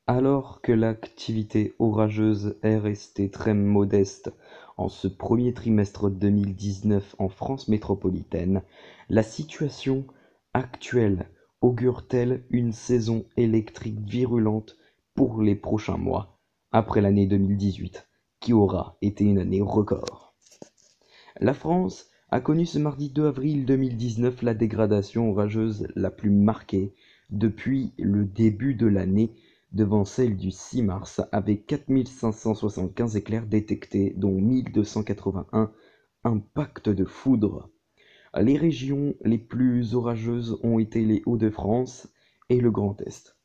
Alors que l'activité orageuse est restée très modeste en ce premier trimestre 2019 en France métropolitaine, la situation actuelle augure-t-elle une saison électrique virulente pour les prochains mois, après l'année 2018, qui aura été une année record? La France a connu ce mardi 2 avril 2019 la dégradation orageuse la plus marquée depuis le début de l'année, devant celle du 6 mars, avec 4 575 éclairs détectés, dont 1 281 impacts de foudre. Les régions les plus orageuses ont été les Hauts-de-France et le Grand Est.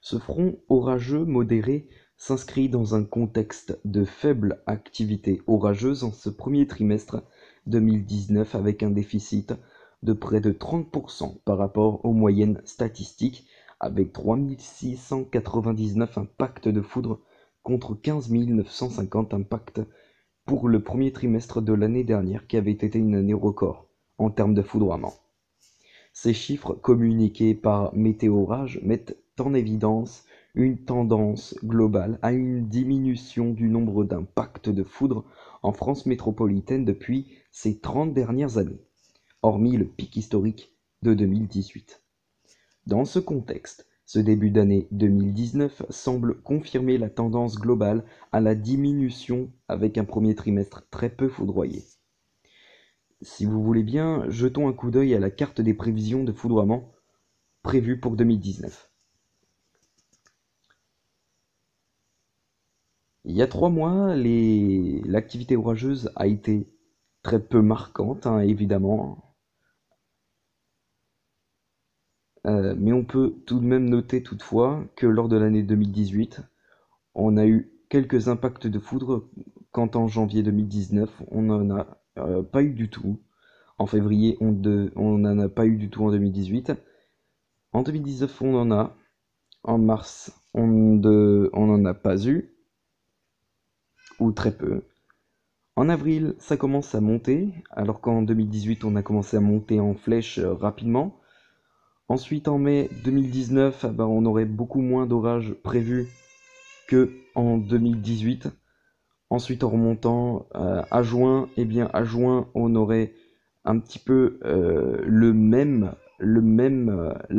Ce front orageux modéré s'inscrit dans un contexte de faible activité orageuse en ce premier trimestre 2019, avec un déficit de près de 30% par rapport aux moyennes statistiques, avec 3 699 impacts de foudre contre 15 950 impacts pour le premier trimestre de l'année dernière, qui avait été une année record en termes de foudroiement. Ces chiffres communiqués par Météorage mettent en évidence une tendance globale à une diminution du nombre d'impacts de foudre en France métropolitaine depuis ces 30 dernières années, hormis le pic historique de 2018. Dans ce contexte, ce début d'année 2019 semble confirmer la tendance globale à la diminution, avec un premier trimestre très peu foudroyé. Si vous voulez bien, jetons un coup d'œil à la carte des prévisions de foudroiement prévues pour 2019. Il y a 3 mois, l'activité orageuse a été très peu marquante, hein, évidemment. Mais on peut tout de même noter toutefois que lors de l'année 2018, on a eu quelques impacts de foudre, quand en janvier 2019, on n'en a pas eu du tout. En février, on n'en a pas eu du tout en 2018. En 2019, on en a. En mars, on n'en a pas eu, ou très peu. En avril, ça commence à monter, alors qu'en 2018, on a commencé à monter en flèche rapidement. Ensuite, en mai 2019, on aurait beaucoup moins d'orages prévus que en 2018. Ensuite, en remontant à juin, à juin, on aurait un petit peu la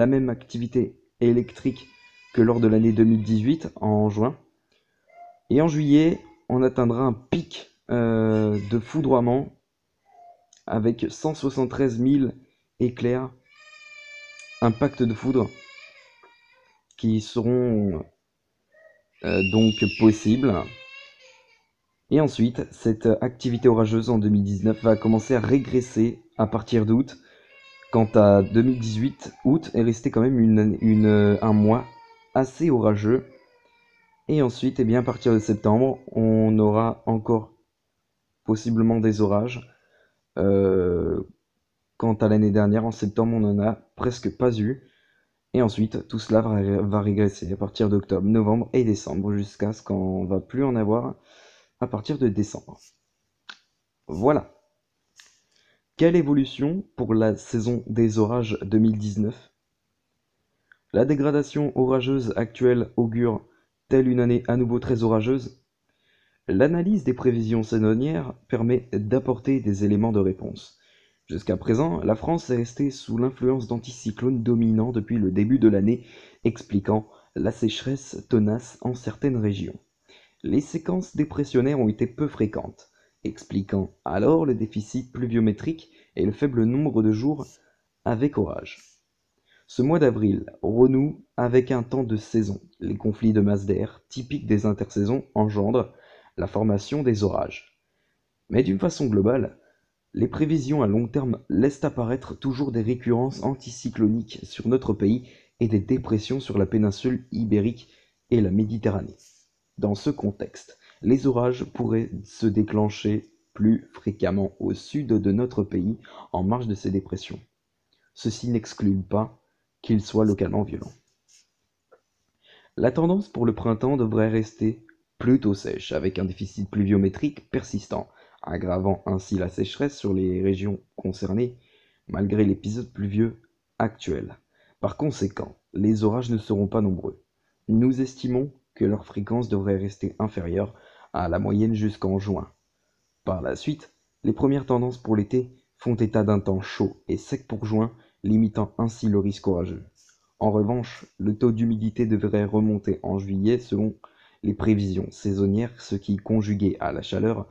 même activité électrique que lors de l'année 2018 en juin. Et en juillet, on atteindra un pic de foudroiement avec 173 000 éclairs, impacts de foudre qui seront donc possibles. Et ensuite, cette activité orageuse en 2019 va commencer à régresser à partir d'août. Quant à 2018, août est resté quand même un mois assez orageux. Et ensuite, à partir de septembre, on aura encore possiblement des orages. Quant à l'année dernière, en septembre, on n'en a presque pas eu. Et ensuite, tout cela va régresser à partir d'octobre, novembre et décembre, jusqu'à ce qu'on ne va plus en avoir à partir de décembre. Voilà. Quelle évolution pour la saison des orages 2019? La dégradation orageuse actuelle augure-t-elle une année à nouveau très orageuse? L'analyse des prévisions saisonnières permet d'apporter des éléments de réponse. Jusqu'à présent, la France est restée sous l'influence d'anticyclones dominants depuis le début de l'année, expliquant la sécheresse tenace en certaines régions. Les séquences dépressionnaires ont été peu fréquentes, expliquant alors le déficit pluviométrique et le faible nombre de jours avec orage. Ce mois d'avril renoue avec un temps de saison. Les conflits de masse d'air, typiques des intersaisons, engendrent la formation des orages. Mais d'une façon globale, les prévisions à long terme laissent apparaître toujours des récurrences anticycloniques sur notre pays et des dépressions sur la péninsule ibérique et la Méditerranée. Dans ce contexte, les orages pourraient se déclencher plus fréquemment au sud de notre pays, en marge de ces dépressions. Ceci n'exclut pas qu'ils soient localement violents. La tendance pour le printemps devrait rester plutôt sèche, avec un déficit pluviométrique persistant, aggravant ainsi la sécheresse sur les régions concernées, malgré l'épisode pluvieux actuel. Par conséquent, les orages ne seront pas nombreux. Nous estimons que leur fréquence devrait rester inférieure à la moyenne jusqu'en juin. Par la suite, les premières tendances pour l'été font état d'un temps chaud et sec pour juin, limitant ainsi le risque orageux. En revanche, le taux d'humidité devrait remonter en juillet selon les prévisions saisonnières, ce qui, conjugué à la chaleur,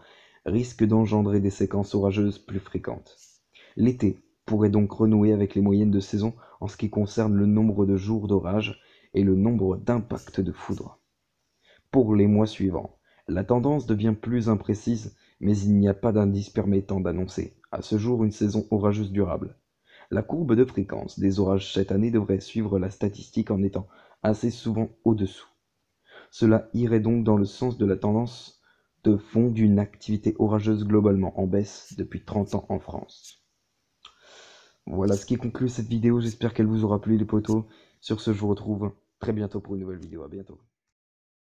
risque d'engendrer des séquences orageuses plus fréquentes. L'été pourrait donc renouer avec les moyennes de saison en ce qui concerne le nombre de jours d'orage et le nombre d'impacts de foudre. Pour les mois suivants, la tendance devient plus imprécise, mais il n'y a pas d'indice permettant d'annoncer, à ce jour, une saison orageuse durable. La courbe de fréquence des orages cette année devrait suivre la statistique en étant assez souvent au-dessous. Cela irait donc dans le sens de la tendance de fond d'une activité orageuse globalement en baisse depuis 30 ans en France. Voilà ce qui conclut cette vidéo, j'espère qu'elle vous aura plu les potos. Sur ce, je vous retrouve très bientôt pour une nouvelle vidéo, à bientôt.